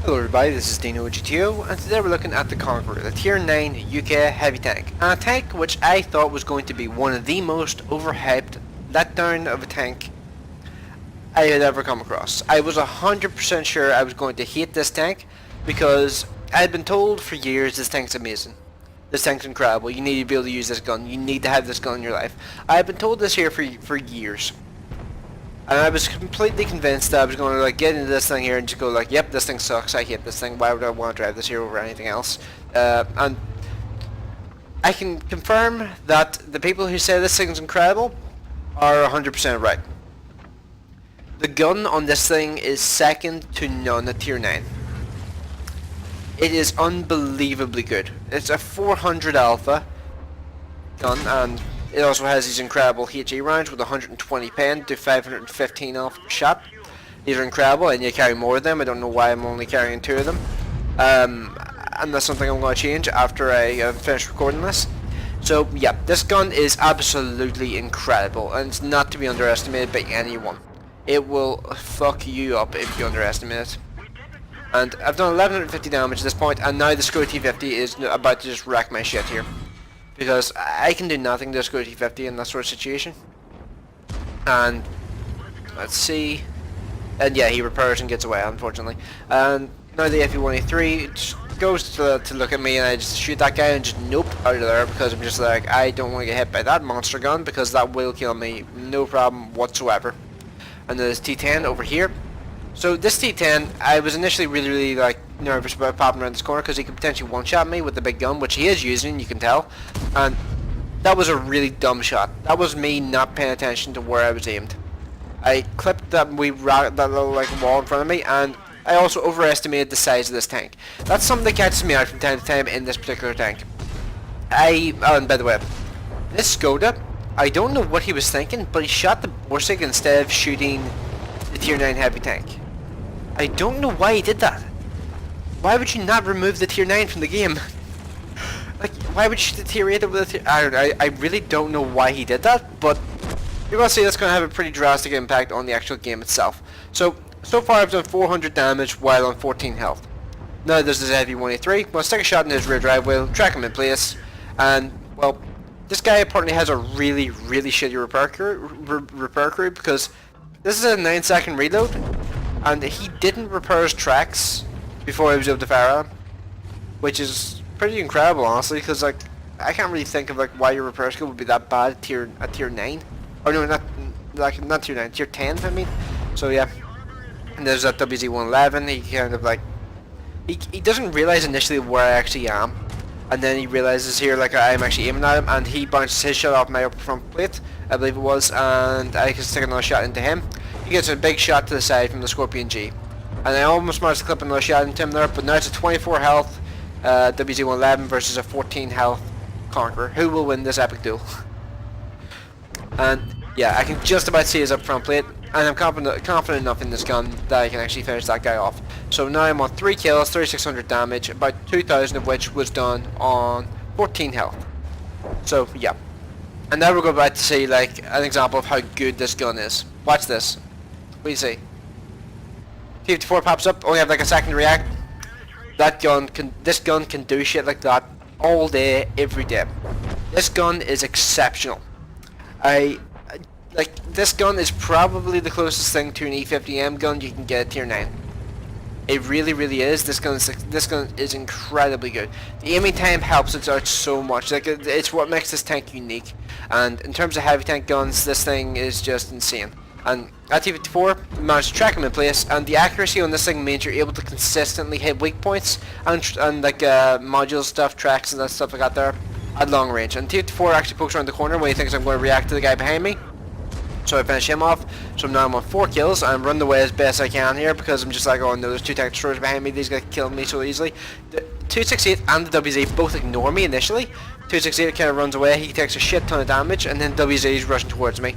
Hello everybody, this is DeanoGTO, and today we're looking at the Conqueror, the Tier 9 UK heavy tank. And a tank which I thought was going to be one of the most overhyped letdown of a tank I had ever come across. I was 100% sure I was going to hate this tank, because I had been told for years this tank's amazing. This tank's incredible, you need to be able to use this gun, you need to have this gun in your life. I had been told this here for years. And I was completely convinced that I was going to get into this thing here and just go yep, this thing sucks, I hate this thing, why would I want to drive this here over anything else? And I can confirm that the people who say this thing's incredible are 100% right. The gun on this thing is second to none at Tier 9. It is unbelievably good. It's a 400 alpha gun, and it also has these incredible HE rounds with 120 pen to 515 alpha per shot. These are incredible, and you carry more of them. I don't know why I'm only carrying 2 of them. And that's something I'm going to change after I finish recording this. So yeah, this gun is absolutely incredible, and it's not to be underestimated by anyone. It will fuck you up if you underestimate it. And I've done 1150 damage at this point, and now the Screw T50 is about to just wreck my shit here. Because I can do nothing to a Screw T50 in that sort of situation. And let's see. And yeah, he repairs and gets away, unfortunately. And now the FE183 just goes to look at me, and I just shoot that guy and just nope out of there, because I'm just like, I don't want to get hit by that monster gun, because that will kill me, no problem whatsoever. And there's T10 over here. So this T10, I was initially really nervous about popping around this corner, because he could potentially one-shot me with the big gun, which he is using, you can tell. And that was a really dumb shot. That was me not paying attention to where I was aimed. I clipped that little wall in front of me, and I also overestimated the size of this tank. That's something that catches me out from time to time in this particular tank. And by the way, this Skoda, I don't know what he was thinking, but he shot the Borsig instead of shooting the Tier 9 heavy tank. I don't know why he did that. Why would you not remove the Tier 9 from the game? Why would you deteriorate it with a Tier... I really don't know why he did that, but you're going to see that's going to have a pretty drastic impact on the actual game itself. So far I've done 400 damage while on 14 health. Now there's this FE183. Well, stick a shot in his rear drive wheel, track him in place, and, well, this guy apparently has a really shitty repair crew, because this is a 9-second reload, and he didn't repair his tracks before he was able to fire at him, which is pretty incredible, honestly, because I can't really think of why your repair skill would be that bad at tier 9, or no, not tier 9, tier 10, I mean. So yeah, and there's that WZ-111. He kind of he doesn't realize initially where I actually am, and then he realizes here I'm actually aiming at him, and he bounces his shot off my upper front plate, I believe it was, and I can stick another shot into him. He gets a big shot to the side from the Scorpion G. And I almost managed to clip another shot into him there, but now it's a 24 health WZ-111 versus a 14 health Conqueror. Who will win this epic duel? And yeah, I can just about see his up front plate, and I'm confident enough in this gun that I can actually finish that guy off. So now I'm on 3 kills, 3600 damage, about 2000 of which was done on 14 health. So yeah. And now we'll go back to see an example of how good this gun is. Watch this. What do you see? T54 pops up, only have a second to react. This gun can do shit like that all day, every day. This gun is exceptional. This gun is probably the closest thing to an E50M gun you can get at Tier 9. It really is. This gun is incredibly good. The aiming time helps it out so much. It's what makes this tank unique. And in terms of heavy tank guns, this thing is just insane. And at T54, managed to track him in place, and the accuracy on this thing means you're able to consistently hit weak points and module stuff, tracks and that stuff like that there at long range. And T54 actually pokes around the corner when he thinks I'm going to react to the guy behind me. So I finish him off. So now I'm on 4 kills. I'm running away as best I can here, because I'm just oh no, there's 2 tank destroyers behind me. These guys kill me so easily. The 268 and the WZ both ignore me initially. 268 kind of runs away. He takes a shit ton of damage, and then WZ is rushing towards me.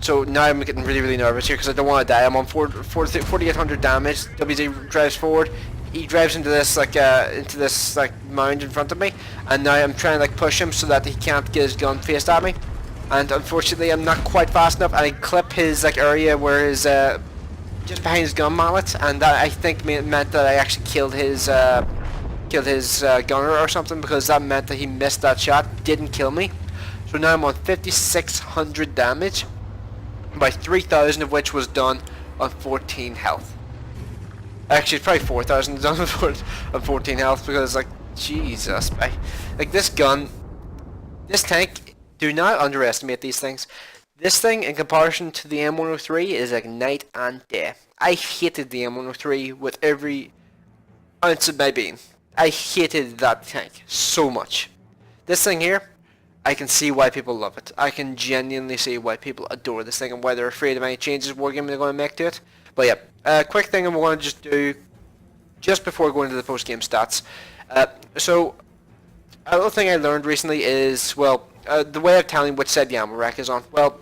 So now I'm getting really nervous here, because I don't want to die. I'm on 4,800 damage. WZ drives forward. He drives into this mound in front of me, and now I'm trying to push him so that he can't get his gun faced at me. And unfortunately, I'm not quite fast enough, and I clip his area where his just behind his gun mallet, and that I think meant that I actually killed his gunner or something, because that meant that he missed that shot, didn't kill me. So now I'm on 5,600 damage, by 3,000 of which was done on 14 health. Actually, it's probably 4,000 done on 14 health, because like, Jesus, like this gun, this tank, do not underestimate these things. This thing, in comparison to the M103, is like night and day. I hated the M103 with every ounce of my being. I hated that tank so much. This thing here, I can see why people love it. I can genuinely see why people adore this thing and why they're afraid of any changes Wargaming they're going to make to it. But yeah, quick thing I'm going to just do just before going to the post-game stats. So, a little thing I learned recently is, well, the way of telling which side the ammo rack is on. Well,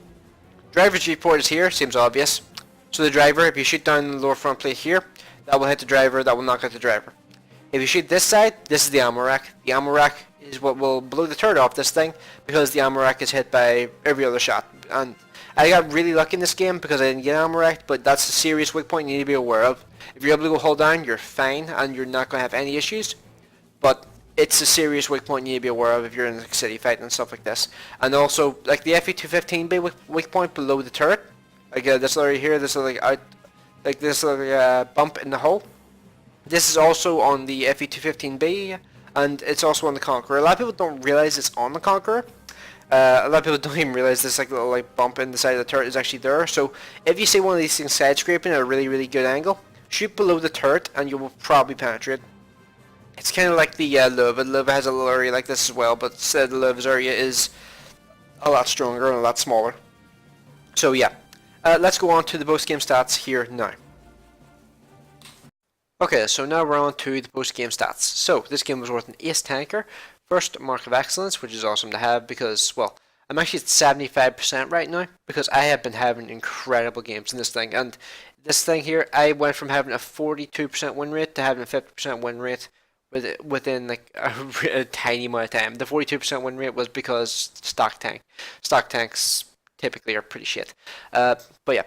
driver's G-port is here, seems obvious. So the driver, if you shoot down the lower front plate here, that will hit the driver, that will knock out the driver. If you shoot this side, this is the ammo rack. The ammo rack is what will blow the turret off this thing, because the ammo rack is hit by every other shot. And I got really lucky in this game because I didn't get ammo racked, but that's a serious weak point you need to be aware of. If you're able to go hold down, you're fine, and you're not going to have any issues. But it's a serious weak point you need to be aware of if you're in the city fight and stuff like this. And also, like the FE215B weak point below the turret, like this area here, this like out, like this bump in the hull. This is also on the FE215B, and it's also on the Conqueror. A lot of people don't realize it's on the Conqueror. A lot of people don't even realize this like little like bump in the side of the turret is actually there. So if you see one of these things side scraping at a really, really good angle, shoot below the turret and you will probably penetrate. It's kind of like the Lova. Lova has a little area like this as well, but the Lova's area is a lot stronger and a lot smaller. So yeah, let's go on to the post-game stats here now. Okay, so now we're on to the post-game stats. So, this game was worth an ace tanker, first mark of excellence, which is awesome to have because, well, I'm actually at 75% right now because I have been having incredible games in this thing. And this thing here, I went from having a 42% win rate to having a 50% win rate within like a tiny amount of time. The 42% win rate was because stock tanks typically are pretty shit. But yeah,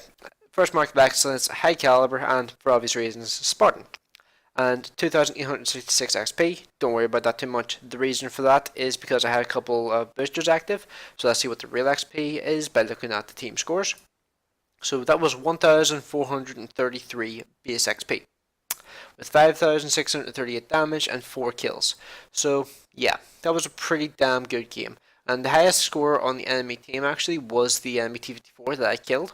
first mark of excellence, high caliber, and for obvious reasons, Spartan. And 2,866 XP, don't worry about that too much. The reason for that is because I had a couple of boosters active, so let's see what the real XP is by looking at the team scores. So that was 1,433 base XP, with 5,638 damage and 4 kills. So yeah, that was a pretty damn good game. And the highest score on the enemy team actually was the enemy T-54 that I killed.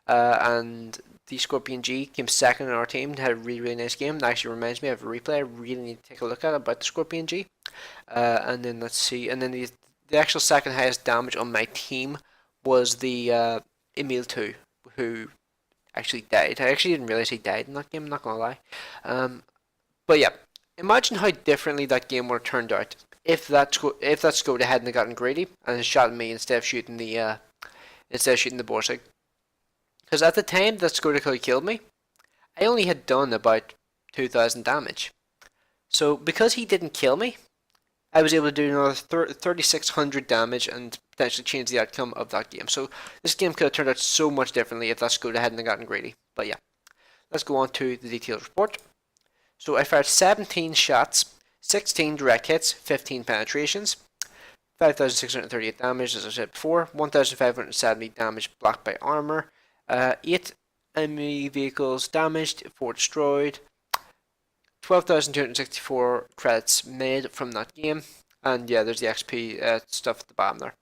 And the Scorpion G came second in our team and had a really, really nice game. That actually reminds me of a replay I really need to take a look at about the Scorpion G. And then let's see, and then the actual second highest damage on my team was the Emil 2, who actually died. I actually didn't realize he died in that game, I'm not gonna lie. But yeah, imagine how differently that game would have turned out if that Skoda hadn't gotten greedy and had shot me instead of shooting the Borsig. Because at the time that Skoda could have killed me, I only had done about 2,000 damage. So because he didn't kill me, I was able to do another 3,600 damage and potentially change the outcome of that game. So this game could have turned out so much differently if that Skoda hadn't gotten greedy. But yeah, let's go on to the detailed report. So I fired 17 shots, 16 direct hits, 15 penetrations, 5,638 damage as I said before, 1,570 damage blocked by armor, 8 enemy vehicles damaged, 4 destroyed, 12,264 credits made from that game, and yeah, there's the XP stuff at the bottom there.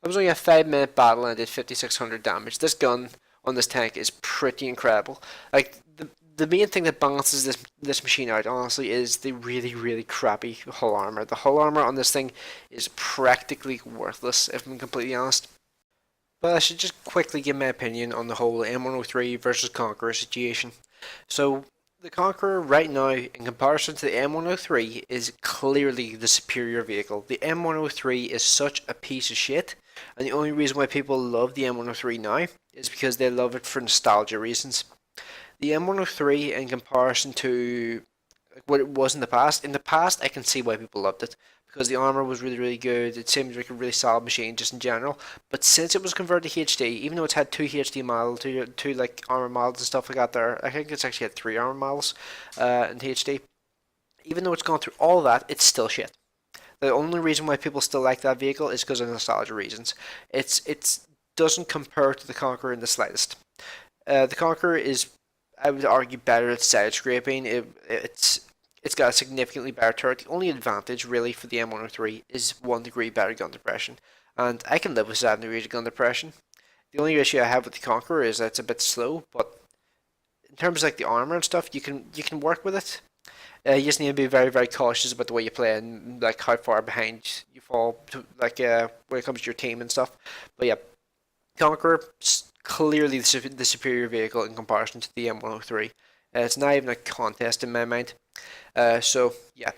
It was only a 5-minute battle and I did 5,600 damage. This gun on this tank is pretty incredible. Like, the main thing that balances this machine out, honestly, is the really, really crappy hull armor. The hull armor on this thing is practically worthless, if I'm completely honest. But I should just quickly give my opinion on the whole M103 versus Conqueror situation. So, the Conqueror right now, in comparison to the M103, is clearly the superior vehicle. The M103 is such a piece of shit, and the only reason why people love the M103 now is because they love it for nostalgia reasons. The M103, in comparison to what it was in the past. In the past, I can see why people loved it because the armor was really, really good. It seemed like a really solid machine just in general. But since it was converted to HD, even though it's had two HD models, two like armor models and stuff like that, there, I think it's actually had three armor models in HD. Even though it's gone through all that, it's still shit. The only reason why people still like that vehicle is because of nostalgia reasons. It's doesn't compare to the Conqueror in the slightest. The Conqueror is, I would argue, better at side scraping. It's got a significantly better turret. The only advantage really for the M103 is 1 degree better gun depression, and I can live with 7 degrees of gun depression. The only issue I have with the Conqueror is that it's a bit slow, but in terms of like the armor and stuff, you can work with it. You just need to be very, very cautious about the way you play and like how far behind you fall, like when it comes to your team and stuff. But yeah, Conqueror clearly the superior vehicle in comparison to the M103. It's not even a contest in my mind. So yeah.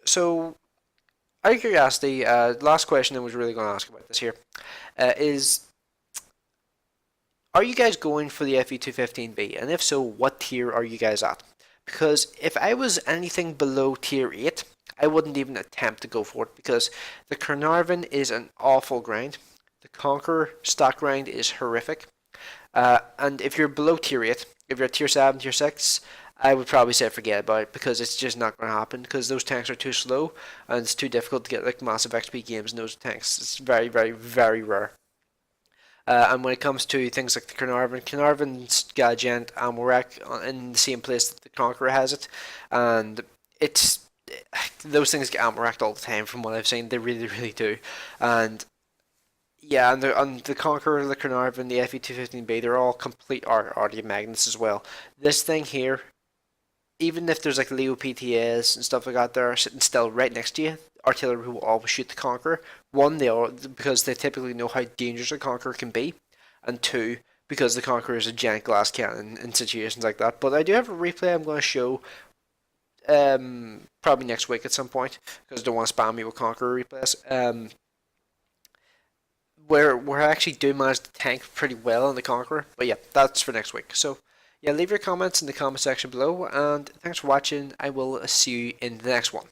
So out of curiosity, last question I was really going to ask about this here is: are you guys going for the FE215B? And if so, what tier are you guys at? Because if I was anything below tier 8, I wouldn't even attempt to go for it because the Carnarvon is an awful grind. The Conqueror stock grind is horrific. And if you're below tier 8, if you're at tier 7, tier 6, I would probably say forget about it because it's just not going to happen because those tanks are too slow and it's too difficult to get like massive XP games in those tanks. It's very, very, very rare. And when it comes to things like the Carnarvon's got a giant ammo rack in the same place that the Conqueror has it, and it's those things get ammo racked all the time from what I've seen. They really, really do, and yeah, and the Conqueror, the Carnarvon, the FE215B, they're all complete arty magnets as well. This thing here, even if there's like Leo PTAs and stuff like that, they're sitting still right next to you. Artillery will always shoot the Conqueror. One, because they typically know how dangerous a Conqueror can be, and two, because the Conqueror is a giant glass cannon in situations like that. But I do have a replay I'm going to show probably next week at some point because I don't want to spam me with Conqueror replays. Where I actually do manage to tank pretty well on the Conqueror. But yeah, that's for next week. So yeah, leave your comments in the comment section below, and thanks for watching. I will see you in the next one.